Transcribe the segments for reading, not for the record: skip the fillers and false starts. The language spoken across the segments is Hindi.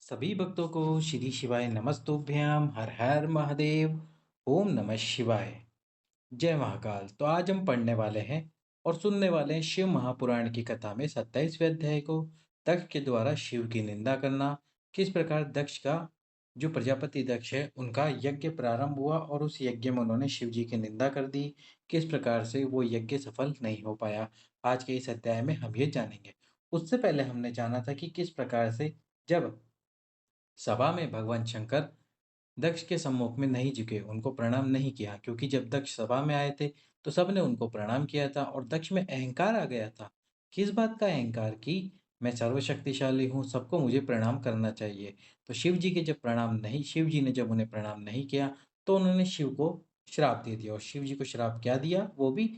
सभी भक्तों को श्री शिवाय नमस्तुभ्याम हर हर महादेव। ओम नमः शिवाय। जय महाकाल। तो आज हम पढ़ने वाले हैं और सुनने वाले हैं शिव महापुराण की कथा में 27वें अध्याय को, दक्ष के द्वारा शिव की निंदा करना। किस प्रकार दक्ष का जो प्रजापति दक्ष है उनका यज्ञ प्रारंभ हुआ और उस यज्ञ में उन्होंने शिव जी की निंदा कर दी। किस प्रकार से वो यज्ञ सफल नहीं हो पाया, आज के इस अध्याय में हम ये जानेंगे। उससे पहले हमने जाना था कि किस प्रकार से जब सभा में भगवान शंकर दक्ष के सम्मुख में नहीं झुके, उनको प्रणाम नहीं किया, क्योंकि जब दक्ष सभा में आए थे तो सबने उनको प्रणाम किया था और दक्ष में अहंकार आ गया था। किस बात का अहंकार? कि मैं सर्वशक्तिशाली हूँ, सबको मुझे प्रणाम करना चाहिए। तो शिव जी ने जब उन्हें प्रणाम नहीं किया तो उन्होंने शिव को श्राप दे दिया। और शिव जी को श्राप क्या दिया? वो भी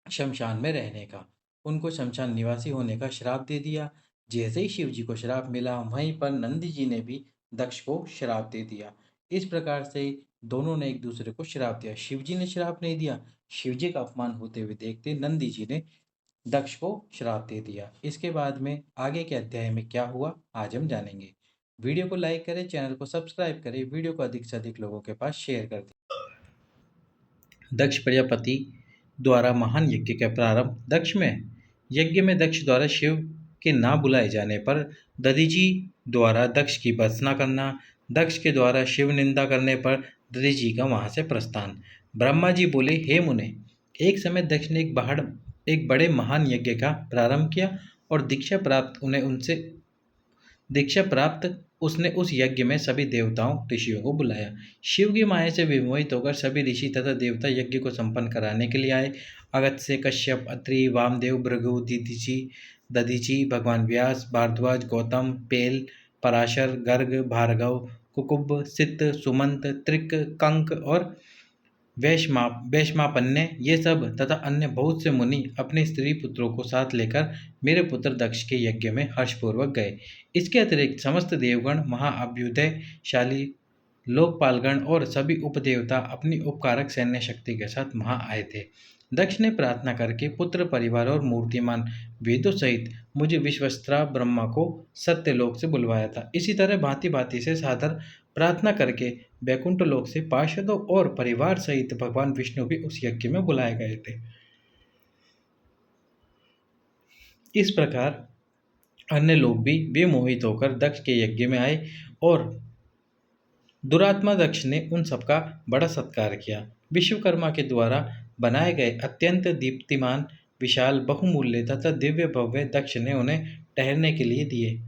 शमशान में रहने का, उनको शमशान निवासी होने का श्राप दे दिया। जैसे ही शिव जी को श्राप मिला, वहीं पर नंदी जी ने भी दक्ष को श्राप दे दिया। इस प्रकार से दोनों ने एक दूसरे को श्राप दिया। शिव जी ने श्राप नहीं दिया, शिव जी का अपमान होते हुए देखते नंदी जी ने दक्ष को श्राप दे दिया। इसके बाद में आगे के अध्याय में क्या हुआ आज हम जानेंगे। वीडियो को लाइक करें, चैनल को सब्सक्राइब करें, वीडियो को अधिक से अधिक लोगों के पास शेयर कर दें। दक्ष प्रजापति द्वारा महान यज्ञ का प्रारंभ। यज्ञ में दक्ष द्वारा शिव के ना बुलाए जाने पर दधीची द्वारा दक्ष की भर्त्सना करना। दक्ष के द्वारा शिव निंदा करने पर दधीची का वहां से प्रस्थान। ब्रह्मा जी बोले, हे मुने, एक समय दक्ष ने एक बड़े महान यज्ञ का प्रारंभ किया और दीक्षा प्राप्त उसने उस यज्ञ में सभी देवताओं ऋषियों को बुलाया। शिव की माया से विमोहित होकर सभी ऋषि तथा देवता यज्ञ को संपन्न कराने के लिए आए। अगस्त्य, कश्यप, अत्रि, वामदेव, भृगु, दधीची, भगवान व्यास, भारद्वाज, गौतम, पेल, पराशर, गर्ग, भार्गव, कुकुब, सित, सुमंत, त्रिक, कंक और वैश्मापन्य, ये सब तथा अन्य बहुत से मुनि अपने स्त्री पुत्रों को साथ लेकर मेरे पुत्र दक्ष के यज्ञ में हर्षपूर्वक गए। इसके अतिरिक्त समस्त देवगण, महाअभ्युदयशाली लोकपालगण और सभी उपदेवता अपनी उपकारक सैन्य शक्ति के साथ वहां आए थे। दक्ष ने प्रार्थना करके पुत्र, परिवार और मूर्तिमान वेदों सहित मुझे विश्वस्त्रा ब्रह्मा को सत्यलोक से बुलवाया था। इसी तरह भांति भांति से सादर प्रार्थना करके बैकुंठ लोक से पार्षदों और परिवार सहित भगवान विष्णु भी उस यज्ञ में बुलाए गए थे। इस प्रकार अन्य लोग भी विमोहित होकर दक्ष के यज्ञ में आए और दुरात्मा दक्ष ने उन सबका बड़ा सत्कार किया। विश्वकर्मा के द्वारा बनाए गए अत्यंत दीप्तिमान, विशाल, बहुमूल्य तथा दिव्य भव्य दक्ष ने उन्हें ठहरने के लिए दिए।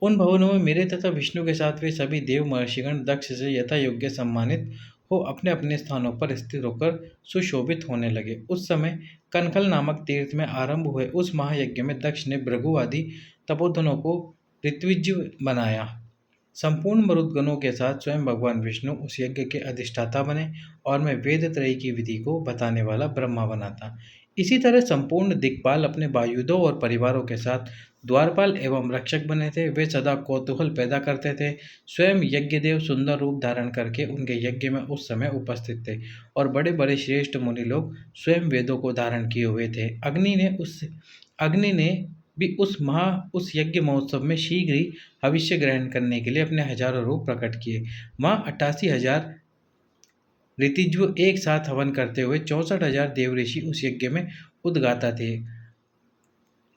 उन भवनों में मेरे तथा विष्णु के साथ वे सभी देव महर्षिगण दक्ष से यथा योग्य सम्मानित हो अपने अपने स्थानों पर स्थिर होकर सुशोभित होने लगे। उस समय कनखल नामक तीर्थ में आरंभ हुए उस महायज्ञ में दक्ष ने भृगु आदि तपोधनों को ऋत्विज बनाया। संपूर्ण मरुदगणों के साथ स्वयं भगवान विष्णु उस यज्ञ के अधिष्ठाता बने और मैं वेद त्रयी की विधि को बताने वाला ब्रह्मा बना था। इसी तरह संपूर्ण दिक्पाल अपने वायुदों और परिवारों के साथ द्वारपाल एवं रक्षक बने थे। वे सदा कौतूहल पैदा करते थे। स्वयं यज्ञदेव सुंदर रूप धारण करके उनके यज्ञ में उस समय उपस्थित थे और बड़े बड़े श्रेष्ठ मुनि लोग स्वयं वेदों को धारण किए हुए थे। अग्नि ने भी उस यज्ञ महोत्सव में शीघ्र ही भविष्य ग्रहण करने के लिए अपने हजारों रूप प्रकट किए। वहाँ 88,000 ऋतिज्व एक साथ हवन करते हुए 64,000 देव ऋषि उस यज्ञ में उद्गाता थे।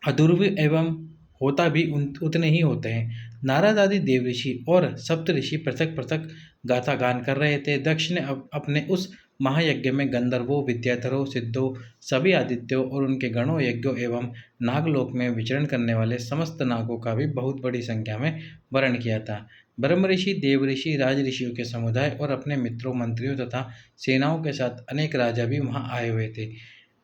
अधूर्व एवं होता भी उतने ही होते हैं। नारद आदि देव ऋषि और सप्त ऋषि पृथक पृथक गाथा गान कर रहे थे। दक्ष ने अपने उस महायज्ञ में गंधर्वों, विद्याधरों, सिद्धों, सभी आदित्यों और उनके गणों, यज्ञों एवं नागलोक में विचरण करने वाले समस्त नागों का भी बहुत बड़ी संख्या में वर्ण किया था। ब्रह्म ऋषि, देव ऋषि, राज ऋषियों के समुदाय और अपने मित्रों, मंत्रियों तथा सेनाओं के साथ अनेक राजा भी वहां आए हुए थे।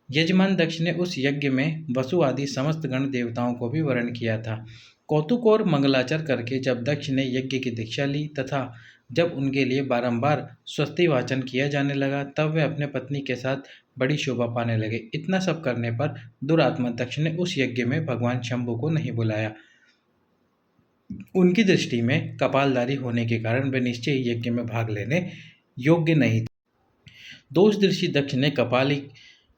यजमान दक्ष ने उस यज्ञ में वसु आदि समस्त गण देवताओं को भी वरण किया था। कौतुक और मंगलाचर करके जब दक्ष ने यज्ञ की दीक्षा ली तथा जब उनके लिए बारंबार स्वस्ति वाचन किया जाने लगा, तब वे अपने पत्नी के साथ बड़ी शोभा पाने लगे। इतना सब करने पर दुरात्मा दक्ष ने उस यज्ञ में भगवान शंभु को नहीं बुलाया। उनकी दृष्टि में कपालधारी होने के कारण वे निश्चय ही यज्ञ में भाग लेने योग्य नहीं थे। दोषदर्शी दक्ष ने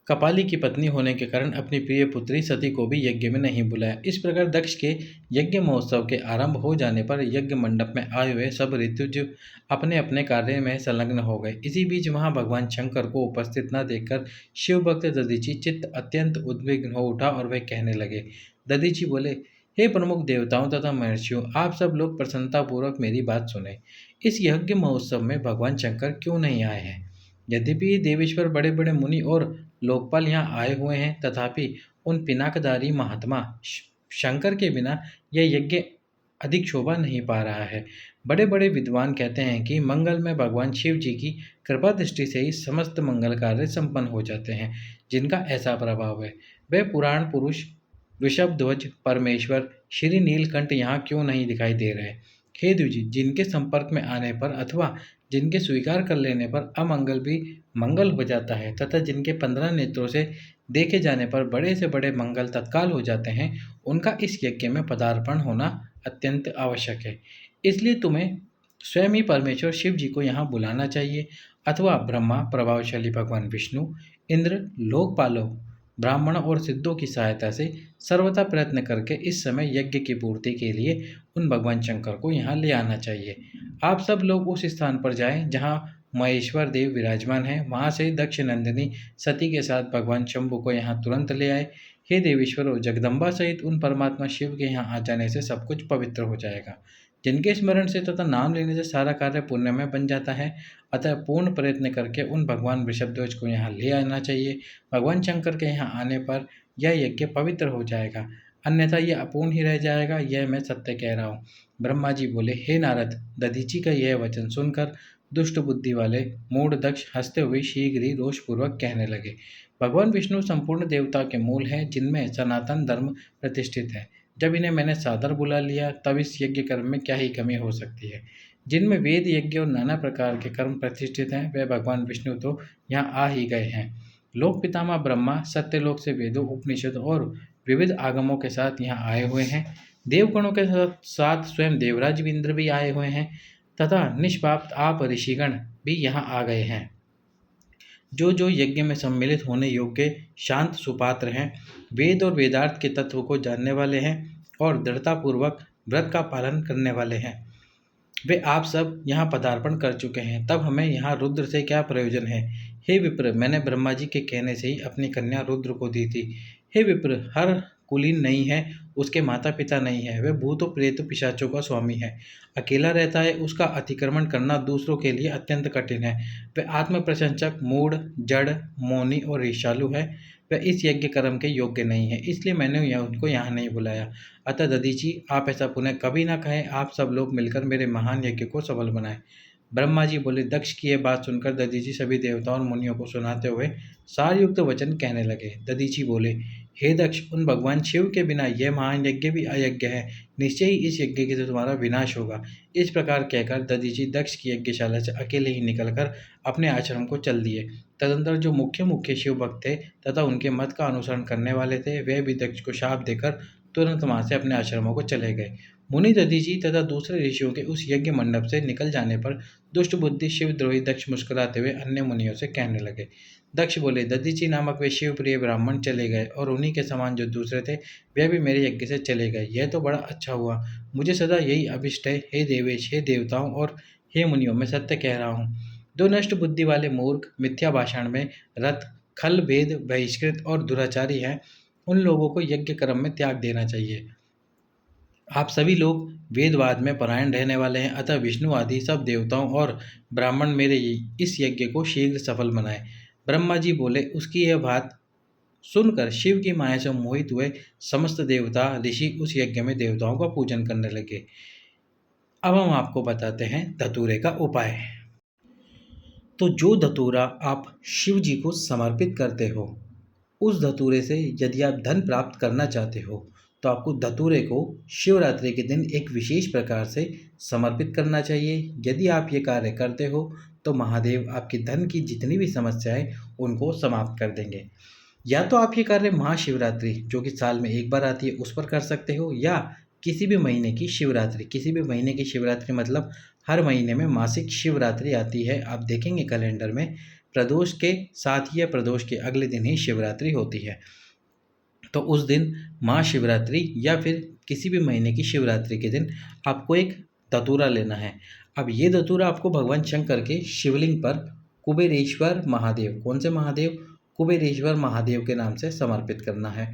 कपाली की पत्नी होने के कारण अपनी प्रिय पुत्री सती को भी यज्ञ में नहीं बुलाया। इस प्रकार दक्ष के यज्ञ महोत्सव के आरंभ हो जाने पर यज्ञ मंडप में आए हुए सब ऋतुज अपने अपने कार्य में संलग्न हो गए। इसी बीच वहां भगवान शंकर को उपस्थित न देखकर शिव भक्त दधीचि चित्त अत्यंत उद्विग्न हो उठा और वे कहने लगे। दधीचि बोले, हे प्रमुख देवताओं तथा महर्षियों, आप सब लोग प्रसन्नतापूर्वक मेरी बात सुने। इस यज्ञ महोत्सव में भगवान शंकर क्यों नहीं आए हैं? यद्यपि देवेश्वर बड़े बड़े मुनि और लोकपाल यहाँ आए हुए हैं, तथापि उन पिनाकधारी महात्मा शंकर के बिना यह यज्ञ अधिक शोभा नहीं पा रहा है। बड़े बड़े विद्वान कहते हैं कि मंगल में भगवान शिव जी की कृपा दृष्टि से ही समस्त मंगल कार्य संपन्न हो जाते हैं, जिनका ऐसा प्रभाव है। वे पुराण पुरुष वृषभध्वज परमेश्वर श्री नीलकंठ यहाँ क्यों नहीं दिखाई दे रहे? हे द्विजी, जिनके संपर्क में आने पर अथवा जिनके स्वीकार कर लेने पर अमंगल भी मंगल हो जाता है तथा जिनके 15 नेत्रों से देखे जाने पर बड़े से बड़े मंगल तत्काल हो जाते हैं, उनका इस यज्ञ में पदार्पण होना अत्यंत आवश्यक है। इसलिए तुम्हें स्वयं ही परमेश्वर शिव जी को यहाँ बुलाना चाहिए, अथवा ब्रह्मा, प्रभावशाली भगवान विष्णु, इंद्र, लोकपालों, ब्राह्मणों और सिद्धों की सहायता से सर्वथा प्रयत्न करके इस समय यज्ञ की पूर्ति के लिए उन भगवान शंकर को यहाँ ले आना चाहिए। आप सब लोग उस स्थान पर जाएं जहाँ महेश्वर देव विराजमान हैं, वहाँ से दक्ष नंदिनी सती के साथ भगवान शंभु को यहाँ तुरंत ले आए। हे देवेश्वरों, जगदम्बा सहित उन परमात्मा शिव के यहाँ आ जाने से सब कुछ पवित्र हो जाएगा, जिनके स्मरण से तथा नाम लेने से सारा कार्य पुण्यमय बन जाता है। अतः पूर्ण प्रयत्न करके उन भगवान वृषभध्वज को यहाँ ले आना चाहिए। भगवान शंकर के यहाँ आने पर यह यज्ञ पवित्र हो जाएगा, अन्यथा यह अपूर्ण ही रह जाएगा। यह मैं सत्य कह रहा हूँ। ब्रह्मा जी बोले, हे नारद, दधीचि का यह वचन सुनकर दुष्ट बुद्धि वाले मूढ़ दक्ष हंसते हुए शीघ्र ही रोषपूर्वक कहने लगे। भगवान विष्णु संपूर्ण देवता के मूल हैं, जिनमें सनातन धर्म प्रतिष्ठित है। जब इन्हें मैंने सादर बुला लिया, तब इस यज्ञ कर्म में क्या ही कमी हो सकती है? जिनमें वेद यज्ञ और नाना प्रकार के कर्म प्रतिष्ठित हैं, वे भगवान विष्णु तो यहाँ आ ही गए हैं। लोक पितामह ब्रह्मा सत्यलोक से वेदों, उपनिषद और विविध आगमों के साथ यहाँ आए हुए हैं। देवगणों के साथ साथ स्वयं देवराज इंद्र भी आए हुए हैं तथा निष्पाप आप ऋषिगण भी यहाँ आ गए हैं, जो जो यज्ञ में सम्मिलित होने योग्य शांत सुपात्र हैं, वेद और वेदार्थ के तत्व को जानने वाले हैं और दृढ़तापूर्वक व्रत का पालन करने वाले हैं। वे आप सब यहाँ पदार्पण कर चुके हैं, तब हमें यहाँ रुद्र से क्या प्रयोजन है? हे विप्र, मैंने ब्रह्मा जी के कहने से ही अपनी कन्या रुद्र को दी थी। हे विप्र, हर कुलीन नहीं है, उसके माता पिता नहीं है, वह भूत प्रेत पिशाचों का स्वामी है, अकेला रहता है, उसका अतिक्रमण करना दूसरों के लिए अत्यंत कठिन है। वह आत्म प्रशंसक, मूढ़, जड़, मौनी और ईर्ष्यालु है। वह इस यज्ञ कर्म के योग्य नहीं है, इसलिए मैंने उनको यहाँ नहीं बुलाया। अतः दधीचि, आप ऐसा पुनः कभी ना कहें। आप सब लोग मिलकर मेरे महान यज्ञ को सफल बनाएं। ब्रह्मा जी बोले। दक्ष की यह बात सुनकर दधीचि सभी देवताओं और मुनियों को सुनाते हुए सारयुक्त वचन कहने लगे। दधीचि बोले, हे दक्ष, उन भगवान शिव के बिना यह महान यज्ञ भी अयज्ञ है। निश्चय ही इस यज्ञ से तुम्हारा विनाश होगा। इस प्रकार कहकर दधीचि दक्ष की यज्ञशाला से अकेले ही निकलकर अपने आश्रम को चल दिए। तदंतर जो मुख्य मुख्य शिव भक्त थे तथा उनके मत का अनुसरण करने वाले थे, वे भी दक्ष को शाप देकर तुरंत वहां से अपने आश्रमों को चले गए। मुनि दधीचि तथा दूसरे ऋषियों के उस यज्ञ मंडप से निकल जाने पर दुष्ट बुद्धि शिवद्रोही दक्ष मुस्कुराते हुए अन्य मुनियों से कहने लगे। दक्ष बोले, दधीचि नामक वे शिव प्रिय ब्राह्मण चले गए और उन्हीं के समान जो दूसरे थे वे भी मेरे यज्ञ से चले गए। यह तो बड़ा अच्छा हुआ। मुझे सदा यही अभिष्ट है। हे देवेश, हे देवताओं और हे मुनियों, मैं सत्य कह रहा हूँ। जो नष्ट बुद्धि वाले मूर्ख, मिथ्या भाषण में रत, खल भेद, बहिष्कृत और दुराचारी हैं, उन लोगों को यज्ञ कर्म में त्याग देना चाहिए। आप सभी लोग वेदवाद में परायण रहने वाले हैं, अतः विष्णु आदि सब देवताओं और ब्राह्मण मेरे इस यज्ञ को शीघ्र सफल बनाएं। ब्रह्मा जी बोले। उसकी यह बात सुनकर शिव की माया से मोहित हुए समस्त देवता ऋषि उस यज्ञ में देवताओं का पूजन करने लगे। अब हम आपको बताते हैं धतूरे का उपाय। तो जो धतूरा आप शिव जी को समर्पित करते हो, उस धतूरे से यदि आप धन प्राप्त करना चाहते हो तो आपको धतूरे को शिवरात्रि के दिन एक विशेष प्रकार से समर्पित करना चाहिए। यदि आप ये कार्य करते हो तो महादेव आपकी धन की जितनी भी समस्याएं उनको समाप्त कर देंगे। या तो आप ये कार्य महाशिवरात्रि, जो कि साल में एक बार आती है, उस पर कर सकते हो, या किसी भी महीने की शिवरात्रि। किसी भी महीने की शिवरात्रि मतलब हर महीने में मासिक शिवरात्रि आती है। आप देखेंगे कैलेंडर में प्रदोष के साथ ही या प्रदोष के अगले दिन ही शिवरात्रि होती है। तो उस दिन महाशिवरात्रि या फिर किसी भी महीने की शिवरात्रि के दिन आपको एक धतूरा लेना है। अब ये धतूरा आपको भगवान शंकर के शिवलिंग पर कुबेरेश्वर महादेव, कौन से महादेव? कुबेरेश्वर महादेव के नाम से समर्पित करना है।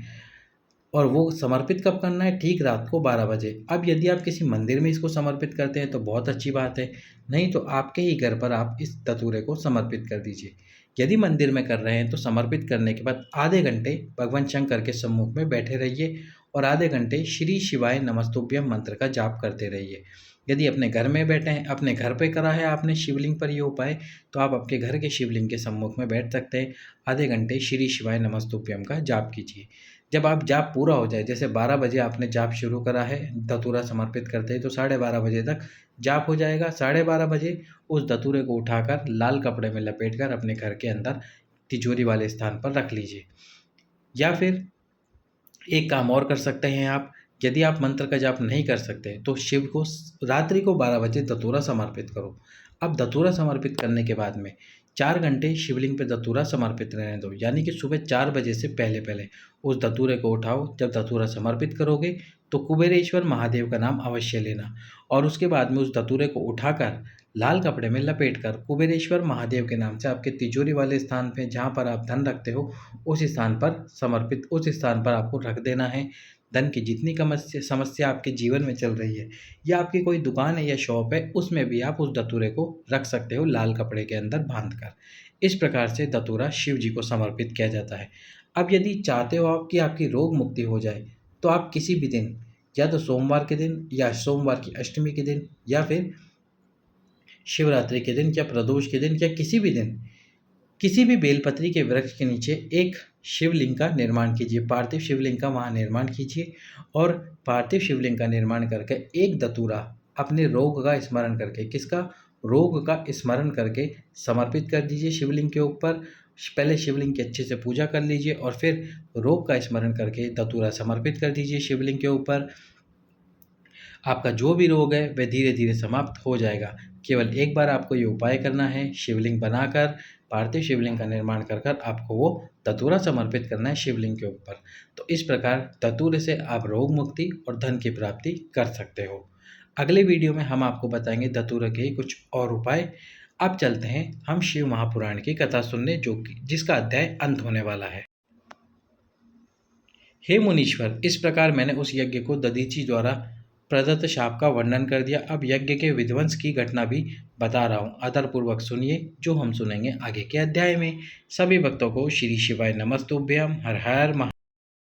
और वो समर्पित कब करना है? ठीक रात को 12 बजे। अब यदि आप किसी मंदिर में इसको समर्पित करते हैं तो बहुत अच्छी बात है, नहीं तो आपके ही घर पर आप इस धतूरे को समर्पित कर दीजिए। यदि मंदिर में कर रहे हैं तो समर्पित करने के बाद आधे घंटे भगवान शंकर के सम्मुख में बैठे रहिए और आधे घंटे श्री शिवाय नमस्तुभ्यम मंत्र का जाप करते रहिए। यदि अपने घर में बैठे हैं, अपने घर पे करा है आपने शिवलिंग पर ये उपाय, तो आप आपके घर के शिवलिंग के सम्मुख में बैठ सकते हैं। आधे घंटे श्री शिवाय नमस्तुभ्यम का जाप कीजिए। जब आप जाप पूरा हो जाए, जैसे 12 बजे आपने जाप शुरू करा है धतूरा समर्पित करते हैं, तो 12:30 बजे तक जाप हो जाएगा। 12:30 बजे उस धतूरे को उठाकर लाल कपड़े में लपेटकर अपने घर के अंदर तिजोरी वाले स्थान पर रख लीजिए। या फिर एक काम और कर सकते हैं आप, यदि आप मंत्र का जाप नहीं कर सकते तो शिव को रात्रि को 12 बजे धतूरा समर्पित करो। अब धतूरा समर्पित करने के बाद में 4 घंटे शिवलिंग पे धतूरा समर्पित रहने दो, यानी कि सुबह 4 बजे से पहले पहले उस धतूरे को उठाओ। जब धतूरा समर्पित करोगे तो कुबेरेश्वर महादेव का नाम अवश्य लेना और उसके बाद में उस धतूरे को उठाकर लाल कपड़े में लपेटकर कुबेरेश्वर महादेव के नाम से आपके तिजोरी वाले स्थान पे जहाँ पर आप धन रखते हो उस स्थान पर समर्पित, उस स्थान पर आपको रख देना है। धन की जितनी समस्या आपके जीवन में चल रही है या आपकी कोई दुकान है या शॉप है, उसमें भी आप उस धतूरे को रख सकते हो लाल कपड़े के अंदर बांधकर। इस प्रकार से धतूरा शिव जी को समर्पित किया जाता है। अब यदि चाहते हो आप कि आपकी रोग मुक्ति हो जाए तो आप किसी भी दिन, या तो सोमवार के दिन या सोमवार की अष्टमी के दिन या फिर शिवरात्रि के दिन या प्रदोष के दिन या किसी भी दिन किसी भी बेलपत्री के वृक्ष के नीचे एक शिवलिंग का निर्माण कीजिए, पार्थिव शिवलिंग का वहाँ निर्माण कीजिए और पार्थिव शिवलिंग का निर्माण करके एक धतूरा अपने रोग का स्मरण करके, किसका? रोग का स्मरण करके समर्पित कर दीजिए शिवलिंग के ऊपर। पहले शिवलिंग की अच्छे से पूजा कर लीजिए और फिर रोग का स्मरण करके धतूरा समर्पित कर दीजिए शिवलिंग के ऊपर। आपका जो भी रोग है वह धीरे धीरे समाप्त हो जाएगा। केवल एक बार आपको ये उपाय करना है, शिवलिंग बनाकर पार्थिव शिवलिंग का निर्माण कर कर आपको वो धतूरा समर्पित करना है शिवलिंग के ऊपर। तो इस प्रकार धतूरे से आप रोग मुक्ति और धन की प्राप्ति कर सकते हो। अगले वीडियो में हम आपको बताएंगे धतूरे के कुछ और उपाय। अब चलते हैं हम शिव महापुराण की कथा सुनने, जिसका अध्याय अंत होने वाला है। हे मुनीश्वर, इस प्रकार मैंने उस यज्ञ को दधीचि द्वारा प्रदत्त शाप का वर्णन कर दिया। अब यज्ञ के विध्वंस की घटना भी बता रहा हूँ, आदरपूर्वक सुनिए, जो हम सुनेंगे आगे के अध्याय में। सभी भक्तों को श्री शिवाय नमस्तुभ्यम। हर हर